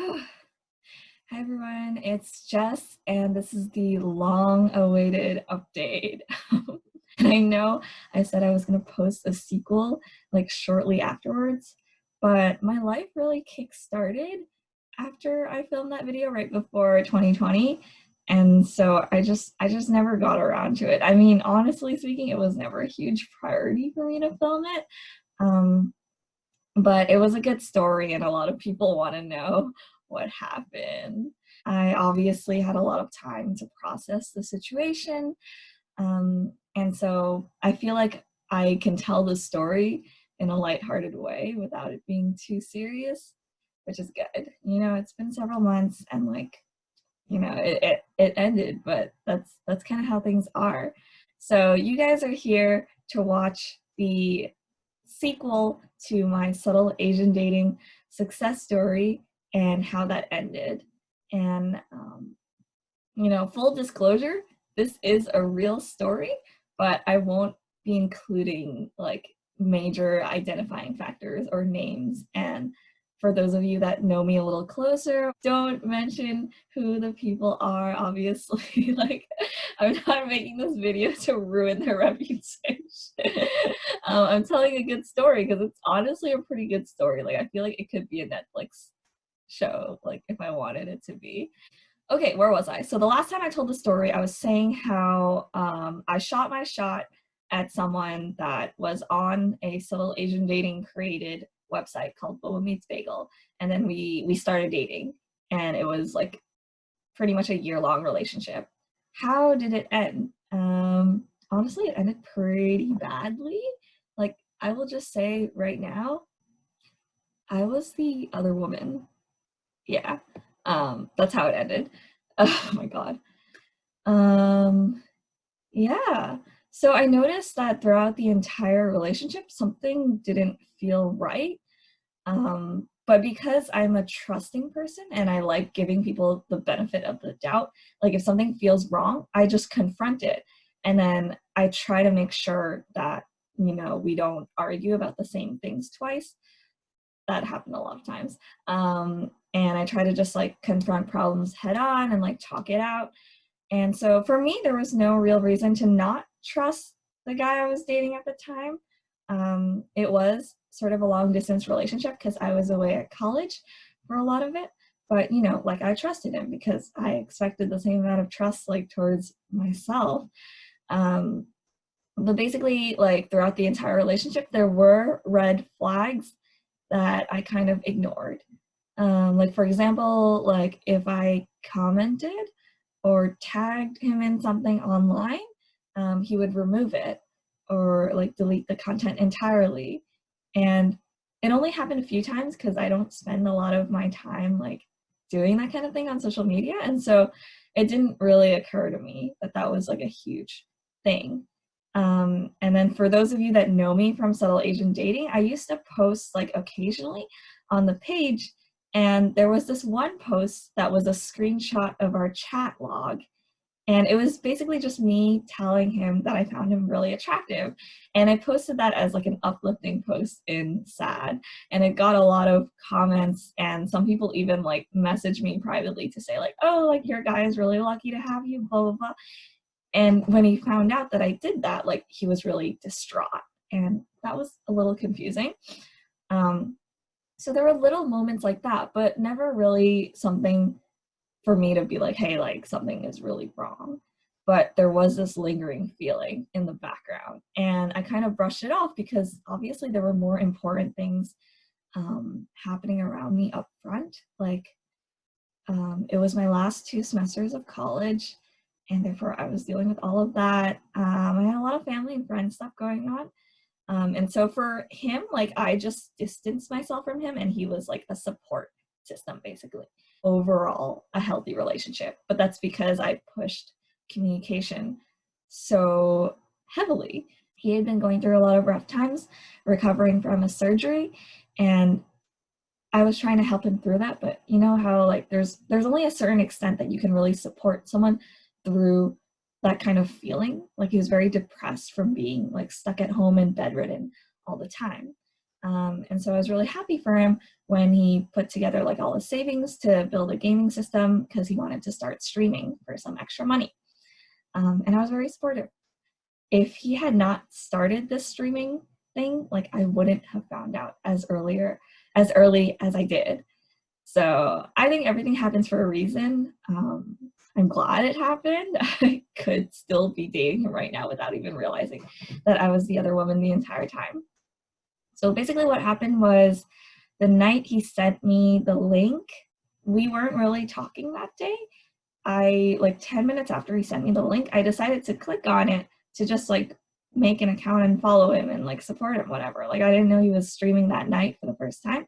Hi everyone, it's Jess, and this is the long-awaited update. And I know I said I was going to post a sequel like shortly afterwards, but my life really kick-started after I filmed that video right before 2020, and so I just never got around to it. I mean, honestly speaking, it was never a huge priority for me to film it. Um, but it was a good story, and a lot of people want to know what happened. I obviously had a lot of time to process the situation, and so I feel like I can tell the story in a lighthearted way without it being too serious, which is good. It's been several months, and it ended, but that's kind of how things are. So you guys are here to watch the sequel to my subtle Asian dating success story and how that ended. And full disclosure, this is a real story, but I won't be including like major identifying factors or names. And for those of you that know me a little closer, don't mention who the people are, obviously. Like, I'm not making this video to ruin their reputation. I'm telling a good story because it's honestly a pretty good story. Like, I feel like it could be a Netflix show, like, if I wanted it to be. Okay, where was I? So the last time I told the story, I was saying how I shot my shot at someone that was on a subtle Asian dating created website called Boba Meets Bagel, and then we started dating, and it was like pretty much a year-long relationship. How did it end? Honestly, it ended pretty badly. Like, I will just say right now, I was the other woman. Yeah, that's how it ended. Oh my god. Um, yeah. So I noticed that throughout the entire relationship, something didn't feel right. But because I'm a trusting person and I like giving people the benefit of the doubt, like if something feels wrong, I just confront it. And then I try to make sure that, we don't argue about the same things twice. That happened a lot of times. And I try to just like confront problems head on and like talk it out. And so for me, there was no real reason to not trust the guy I was dating at the time. It was sort of a long distance relationship because I was away at college for a lot of it. But, like I trusted him because I expected the same amount of trust like towards myself. Um, but basically, like throughout the entire relationship, there were red flags that I kind of ignored. Like for example, like if I commented or tagged him in something online, he would remove it or like delete the content entirely. And it only happened a few times because I don't spend a lot of my time like doing that kind of thing on social media. And so it didn't really occur to me that that was like a huge thing. And then for those of you that know me from Subtle Asian Dating, I used to post like occasionally on the page, and there was this one post that was a screenshot of our chat log. And it was basically just me telling him that I found him really attractive. And I posted that as like an uplifting post in SAD. And it got a lot of comments, and some people even like messaged me privately to say like, oh, like your guy is really lucky to have you, blah, blah, blah. And when he found out that I did that, like he was really distraught. And that was a little confusing. Um, so there were little moments like that, but never really something for me to be like, hey, like something is really wrong. But there was this lingering feeling in the background. And I kind of brushed it off because obviously there were more important things happening around me up front. Like it was my last 2 semesters of college, and therefore I was dealing with all of that. I had a lot of family and friend stuff going on. And so for him, like I just distanced myself from him, and he was like a support system, basically. Overall, a healthy relationship. But that's because I pushed communication so heavily. He had been going through a lot of rough times recovering from a surgery, and I was trying to help him through that. But you know how like there's only a certain extent that you can really support someone through that kind of feeling. Like he was very depressed from being like stuck at home and bedridden all the time. And so I was really happy for him when he put together like all his savings to build a gaming system because he wanted to start streaming for some extra money. And I was very supportive. If he had not started this streaming thing, like I wouldn't have found out as early as I did. So I think everything happens for a reason. I'm glad it happened. I could still be dating him right now without even realizing that I was the other woman the entire time. So basically what happened was the night he sent me the link, we weren't really talking that day. Like 10 minutes after he sent me the link, I decided to click on it to just like make an account and follow him and like support him, whatever. Like I didn't know he was streaming that night for the first time.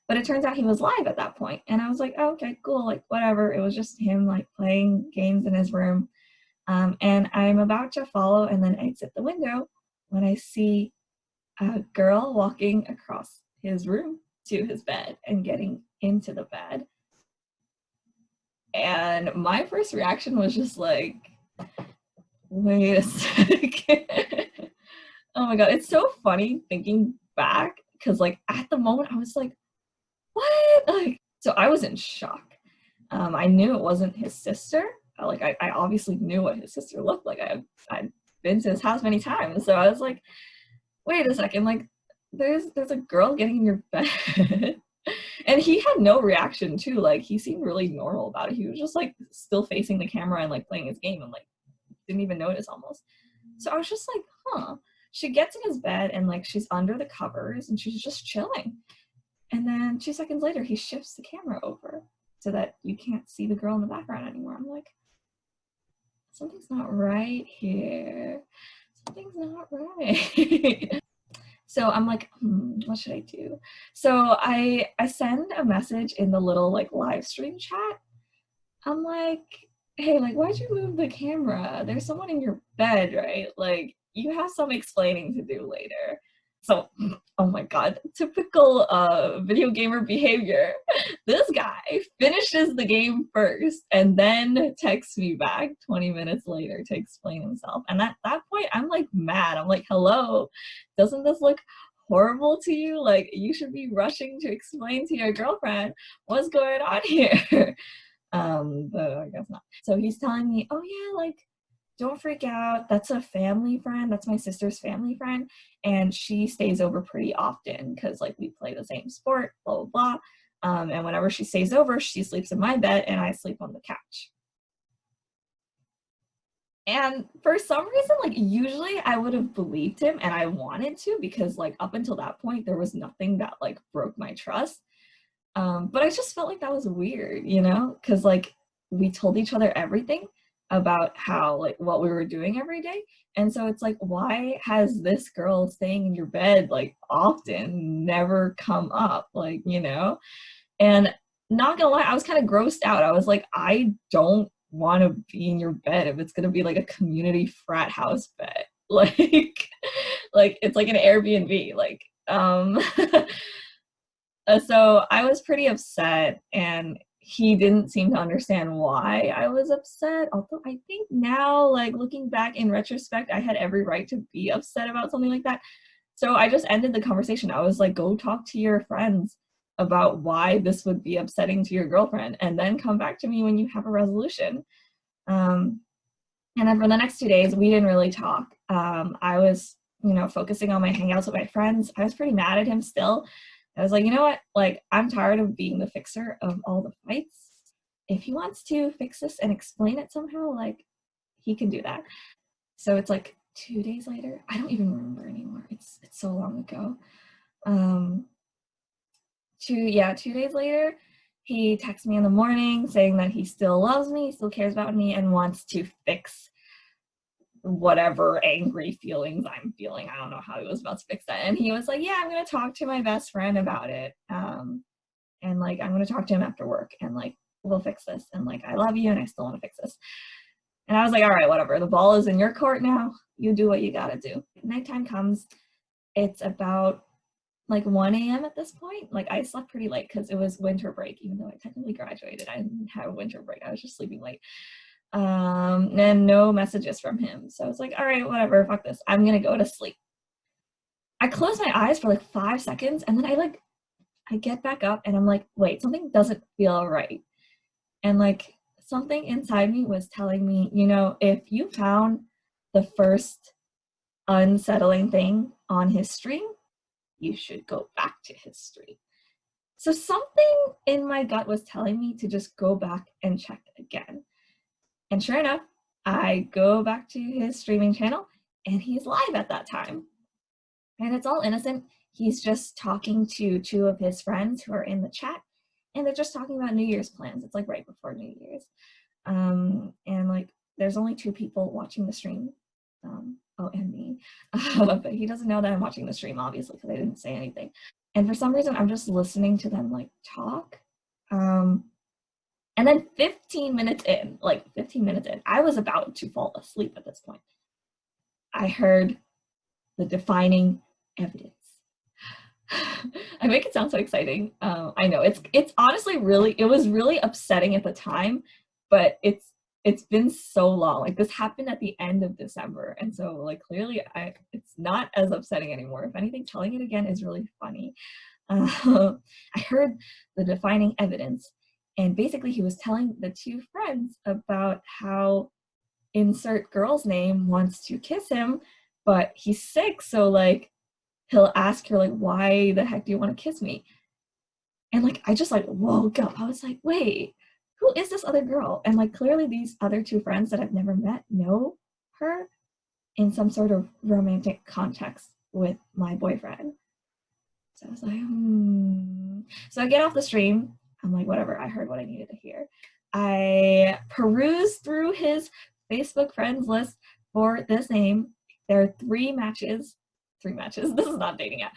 But it turns out he was live at that point. And I was like, oh, okay, cool, like whatever. It was just him like playing games in his room. And I'm about to follow and then exit the window when I see a girl walking across his room to his bed and getting into the bed. And my first reaction was just like, wait a second. Oh my God, it's so funny thinking back because like at the moment I was like, what? Like, so I was in shock. I knew it wasn't his sister. Like I obviously knew what his sister looked like. I'd been to his house many times. So I was like, wait a second, like there's a girl getting in your bed. And he had no reaction too. Like he seemed really normal about it. He was just like still facing the camera and like playing his game and like didn't even notice almost. So I was just like, huh. She gets in his bed and like she's under the covers and she's just chilling. And then 2 seconds later, he shifts the camera over so that you can't see the girl in the background anymore. I'm like, something's not right here. Something's not right. So I'm like, what should I do? So I send a message in the little like live stream chat. I'm like, hey, like, why'd you move the camera? There's someone in your bed, right? Like, you have some explaining to do later. So, oh my God, typical video gamer behavior. This guy finishes the game first and then texts me back 20 minutes later to explain himself. And at that point, I'm like mad. I'm like, hello, doesn't this look horrible to you? Like, you should be rushing to explain to your girlfriend what's going on here. But I guess not. So he's telling me, oh yeah, like, don't freak out. That's a family friend. That's my sister's family friend. And she stays over pretty often because like we play the same sport, blah, blah, blah. And whenever she stays over, she sleeps in my bed and I sleep on the couch. And for some reason, like usually I would have believed him and I wanted to because like up until that point, there was nothing that like broke my trust. But I just felt like that was weird, you know, because like we told each other everything about how like what we were doing every day. And so it's like, why has this girl staying in your bed like often never come up? Like, you know? And not gonna lie, I was kind of grossed out. I was like, I don't want to be in your bed if it's gonna be like a community frat house bed. Like it's like an Airbnb. Like so I was pretty upset and he didn't seem to understand why I was upset. Although I think now, like looking back in retrospect, I had every right to be upset about something like that. So I just ended the conversation. I was like, go talk to your friends about why this would be upsetting to your girlfriend and then come back to me when you have a resolution. And then for the next 2 days, we didn't really talk. I was, you know, focusing on my hangouts with my friends. I was pretty mad at him still. I was like, you know what? Like, I'm tired of being the fixer of all the fights. If he wants to fix this and explain it somehow, like, he can do that. So it's like 2 days later. I don't even remember anymore. It's so long ago. 2 days later, he texts me in the morning saying that he still loves me, still cares about me, and wants to fix whatever angry feelings I'm feeling. I don't know how he was about to fix that. And he was like, yeah, I'm going to talk to my best friend about it. And like, I'm going to talk to him after work and like, we'll fix this. And like, I love you and I still want to fix this. And I was like, all right, whatever. The ball is in your court now. You do what you got to do. Nighttime comes. It's about like 1 a.m. at this point. Like I slept pretty late because it was winter break, even though I technically graduated. I didn't have a winter break. I was just sleeping late. And no messages from him. So I was like, all right, whatever, fuck this. I'm gonna go to sleep. I close my eyes for like 5 seconds, and then I get back up and I'm like, wait, something doesn't feel right. And like something inside me was telling me, if you found the first unsettling thing on his stream, you should go back to his stream. So something in my gut was telling me to just go back and check again. And sure enough, I go back to his streaming channel and he's live at that time. And it's all innocent. He's just talking to two of his friends who are in the chat, and they're just talking about New Year's plans. It's like right before New Year's. And like there's only two people watching the stream. Oh, and me. But he doesn't know that I'm watching the stream, obviously, because I didn't say anything. And for some reason, I'm just listening to them like talk. And then 15 minutes in, I was about to fall asleep at this point. I heard the defining evidence. I make it sound so exciting. I know it's honestly it was really upsetting at the time, but it's been so long. Like this happened at the end of December, and so like clearly it's not as upsetting anymore. If anything, telling it again is really funny. I heard the defining evidence, and basically he was telling the two friends about how insert girl's name wants to kiss him, but he's sick, so like he'll ask her like, why the heck do you want to kiss me? And like I just like woke up. I was like, wait, who is this other girl? And like clearly these other two friends that I've never met know her in some sort of romantic context with my boyfriend. So I was like, So I get off the stream. I'm like, whatever, I heard what I needed to hear. I perused through his Facebook friends list for this name. There are three matches. This is not dating app.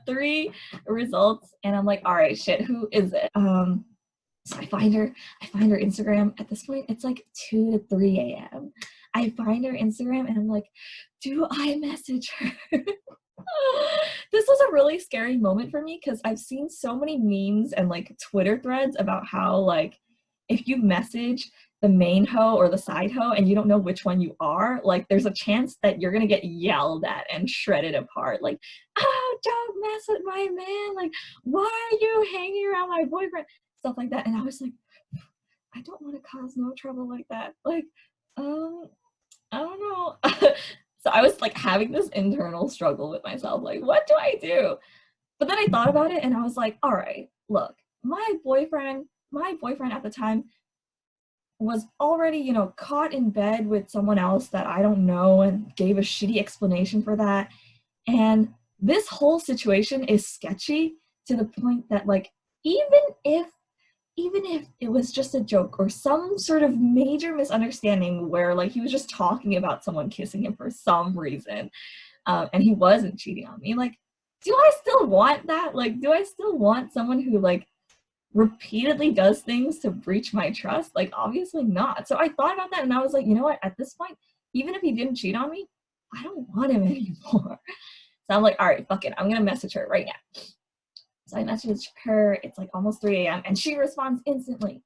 3 results, and I'm like, all right, shit, who is it? So I find her Instagram. At this point, it's like 2 to 3 a.m. I find her Instagram, and I'm like, do I message her? This was a really scary moment for me because I've seen so many memes and like Twitter threads about how like if you message the main hoe or the side hoe and you don't know which one you are, like there's a chance that you're gonna get yelled at and shredded apart. Like, oh, don't mess with my man. Like, why are you hanging around my boyfriend? Stuff like that. And I was like, I don't want to cause no trouble like that. Like, I don't know. So I was like having this internal struggle with myself. Like, what do I do? But then I thought about it and I was like, all right, look, my boyfriend at the time was already, caught in bed with someone else that I don't know and gave a shitty explanation for that. And this whole situation is sketchy to the point that like, even if it was just a joke or some sort of major misunderstanding where like he was just talking about someone kissing him for some reason, and he wasn't cheating on me, like, do I still want that? Like, do I still want someone who like repeatedly does things to breach my trust? Like, obviously not. So I thought about that and I was like, you know what, at this point, even if he didn't cheat on me, I don't want him anymore. So I'm like, all right, fuck it, I'm gonna message her right now. So I message her, it's like almost 3 a.m. and she responds instantly.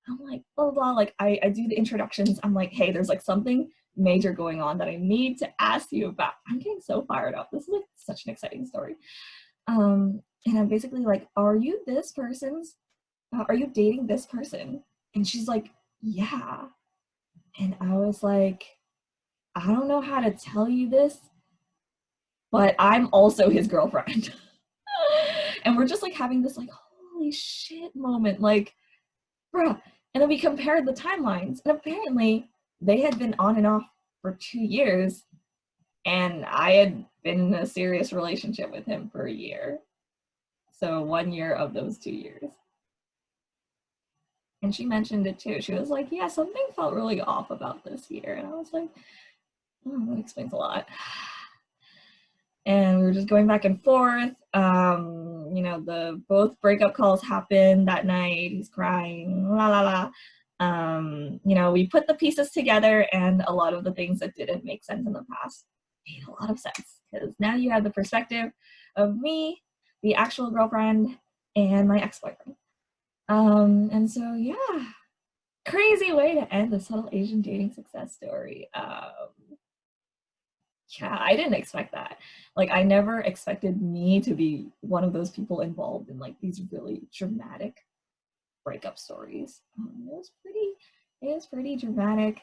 I'm like, blah, blah, blah. Like I do the introductions. I'm like, hey, there's like something major going on that I need to ask you about. I'm getting so fired up. This is like such an exciting story. And I'm basically like, are you dating this person? And she's like, yeah. And I was like, I don't know how to tell you this, but I'm also his girlfriend. And we're just like having this like, holy shit moment, like, bruh. And then we compared the timelines, and apparently they had been on and off for 2 years, and I had been in a serious relationship with him for a year. So 1 year of those 2 years. And she mentioned it too. She was like, yeah, something felt really off about this year. And I was like, oh, that explains a lot. And we were just going back and forth. The both breakup calls happened that night. He's crying, la la la. We put the pieces together, and a lot of the things that didn't make sense in the past made a lot of sense, because now you have the perspective of me, the actual girlfriend, and my ex-boyfriend. And so yeah, crazy way to end the subtle Asian dating success story. Yeah, I didn't expect that. Like, I never expected me to be one of those people involved in like these really dramatic breakup stories. It was pretty dramatic.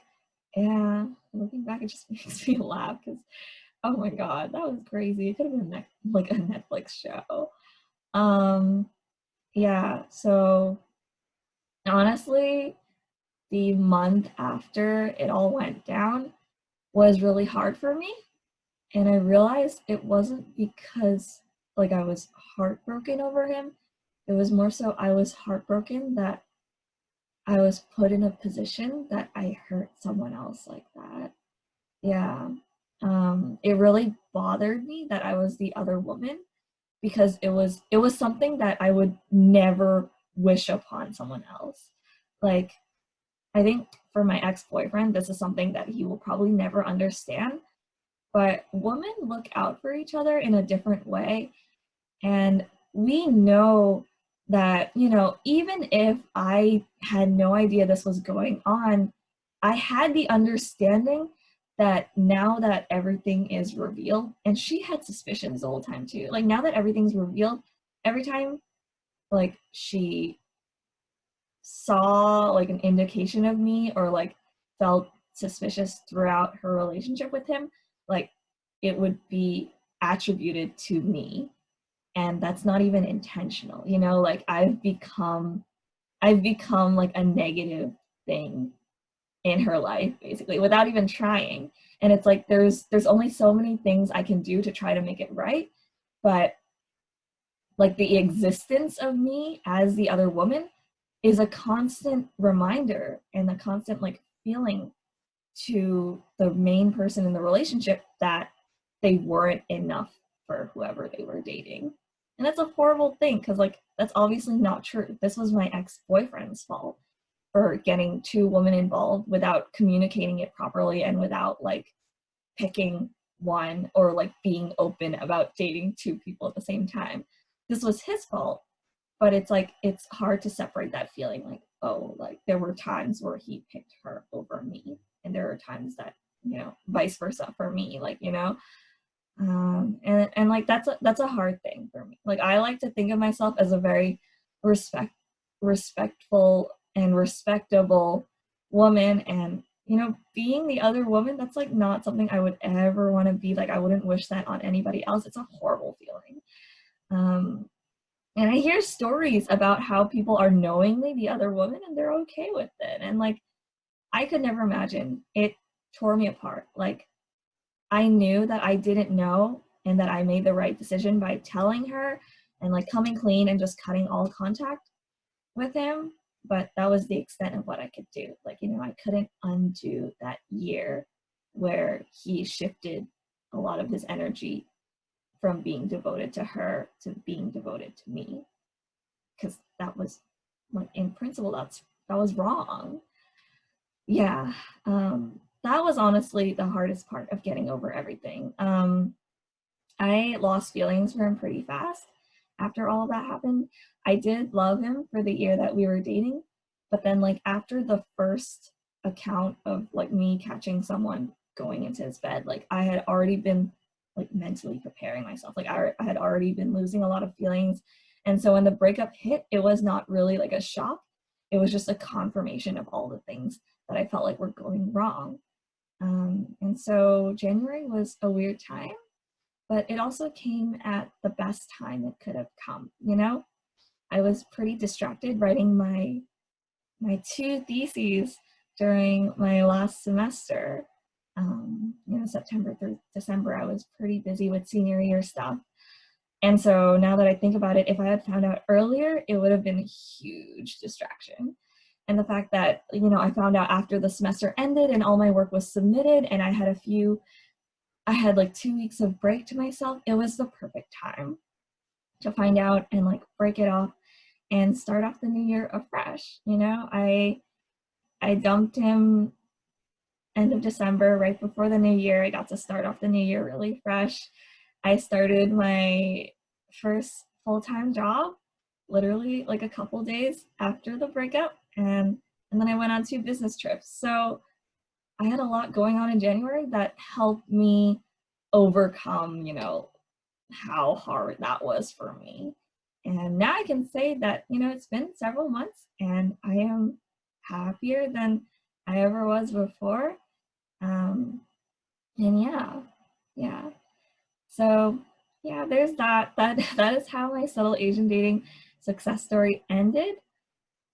And looking back, it just makes me laugh because, oh my God, that was crazy. It could have been like a Netflix show. Um, yeah, so honestly, the month after it all went down was really hard for me. And I realized it wasn't because like I was heartbroken over him. It was more so I was heartbroken that I was put in a position that I hurt someone else like that. Yeah. It really bothered me that I was the other woman because it was something that I would never wish upon someone else. Like, I think for my ex-boyfriend, this is something that he will probably never understand, but women look out for each other in a different way. And we know that, even if I had no idea this was going on, I had the understanding that now that everything is revealed, and she had suspicions the whole time too. Like, now that everything's revealed, every time like she saw like an indication of me or like felt suspicious throughout her relationship with him, like it would be attributed to me, and that's not even intentional, like I've become like a negative thing in her life basically without even trying. And it's like there's only so many things I can do to try to make it right, but like the existence of me as the other woman is a constant reminder and a constant like feeling to the main person in the relationship that they weren't enough for whoever they were dating. And that's a horrible thing because like that's obviously not true. This was my ex-boyfriend's fault for getting two women involved without communicating it properly and without like picking one or like being open about dating two people at the same time. This was his fault, but it's like it's hard to separate that feeling like, oh, like there were times where he picked her over me and there are times that, vice versa for me, like, and like that's a hard thing for me. Like, I like to think of myself as a very respectful and respectable woman, and being the other woman, that's like not something I would ever want to be. Like, I wouldn't wish that on anybody else. It's a horrible feeling. um and I hear stories about how people are knowingly the other woman and they're okay with it, and like I could never imagine. It tore me apart. Like, I knew that I didn't know and that I made the right decision by telling her and like coming clean and just cutting all contact with him. But that was the extent of what I could do. Like, I couldn't undo that year where he shifted a lot of his energy from being devoted to her to being devoted to me. Because that was like in principle, that was wrong. Yeah. That was honestly the hardest part of getting over everything. I lost feelings for him pretty fast after all of that happened. I did love him for the year that we were dating, but then like after the first account of like me catching someone going into his bed, like I had already been like mentally preparing myself. Like I had already been losing a lot of feelings. And so when the breakup hit, it was not really like a shock. It was just a confirmation of all the things that I felt like were going wrong. And so January was a weird time, but it also came at the best time it could have come. I was pretty distracted writing my two theses during my last semester. September through December, I was pretty busy with senior year stuff. And so now that I think about it, if I had found out earlier, it would have been a huge distraction. And the fact that, I found out after the semester ended and all my work was submitted and I had like 2 weeks of break to myself, it was the perfect time to find out and like break it off and start off the new year afresh. I dumped him end of December, right before the new year. I got to start off the new year really fresh. I started my first full-time job literally like a couple days after the breakup, and then I went on 2 business trips. So I had a lot going on in January that helped me overcome, you know, how hard that was for me. And now I can say that, you know, it's been several months and I am happier than I ever was before. And yeah. So yeah, there's that. That is how my subtle Asian dating success story ended.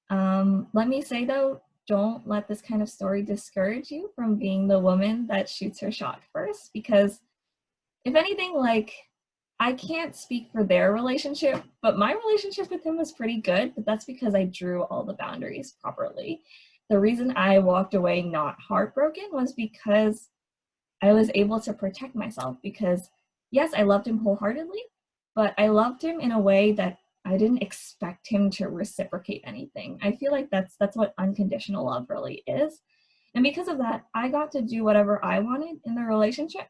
Let me say though, don't let this kind of story discourage you from being the woman that shoots her shot first, because if anything, like, I can't speak for their relationship, but my relationship with him was pretty good, but that's because I drew all the boundaries properly. The reason I walked away not heartbroken was because I was able to protect myself, because yes, I loved him wholeheartedly, but I loved him in a way that I didn't expect him to reciprocate anything. I feel like that's what unconditional love really is. And because of that, I got to do whatever I wanted in the relationship.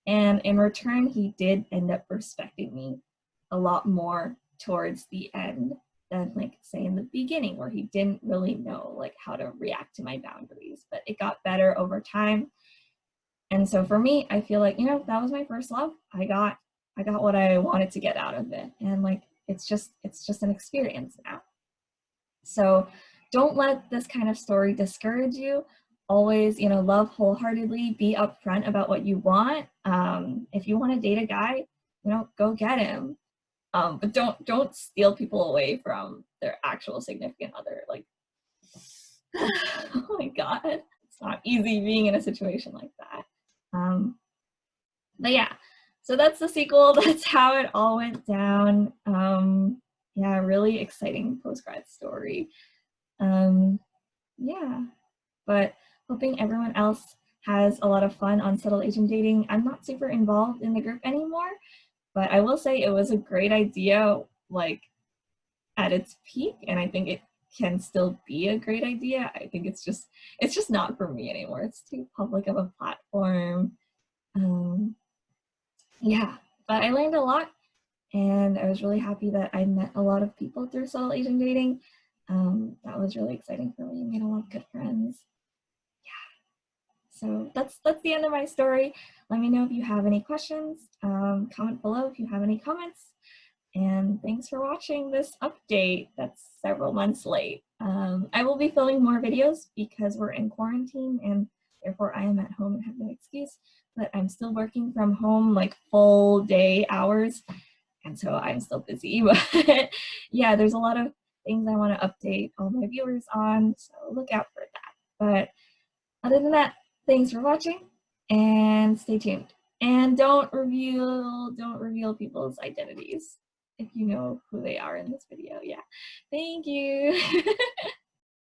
And in return, he did end up respecting me a lot more towards the end than, like, say in the beginning, where he didn't really know like how to react to my boundaries. But it got better over time. And so for me, I feel like, you know, that was my first love. I got what I wanted to get out of it. And like it's just an experience now. So don't let this kind of story discourage you. Always, you know, love wholeheartedly, be upfront about what you want. If you want to date a guy, you know, go get him. But don't steal people away from their actual significant other. Like, oh my God, it's not easy being in a situation like that. But yeah, so that's the sequel. That's how it all went down. Yeah, really exciting post-grad story. Yeah, but hoping everyone else has a lot of fun on Subtle Asian Dating. I'm not super involved in the group anymore, but I will say it was a great idea, like at its peak, and I think it can still be a great idea. I think it's just not for me anymore. It's too public of a platform. Yeah, but I learned a lot, and I was really happy that I met a lot of people through Subtle Asian Dating. That was really exciting for me. I made a lot of good friends. So that's the end of my story. Let me know if you have any questions. Comment below if you have any comments. And thanks for watching this update that's several months late. I will be filming more videos because we're in quarantine and therefore I am at home and have no excuse, but I'm still working from home like full day hours. And so I'm still busy, but yeah, there's a lot of things I want to update all my viewers on, so look out for that. But other than that, thanks for watching and stay tuned. And don't reveal people's identities if you know who they are in this video. Yeah, thank you.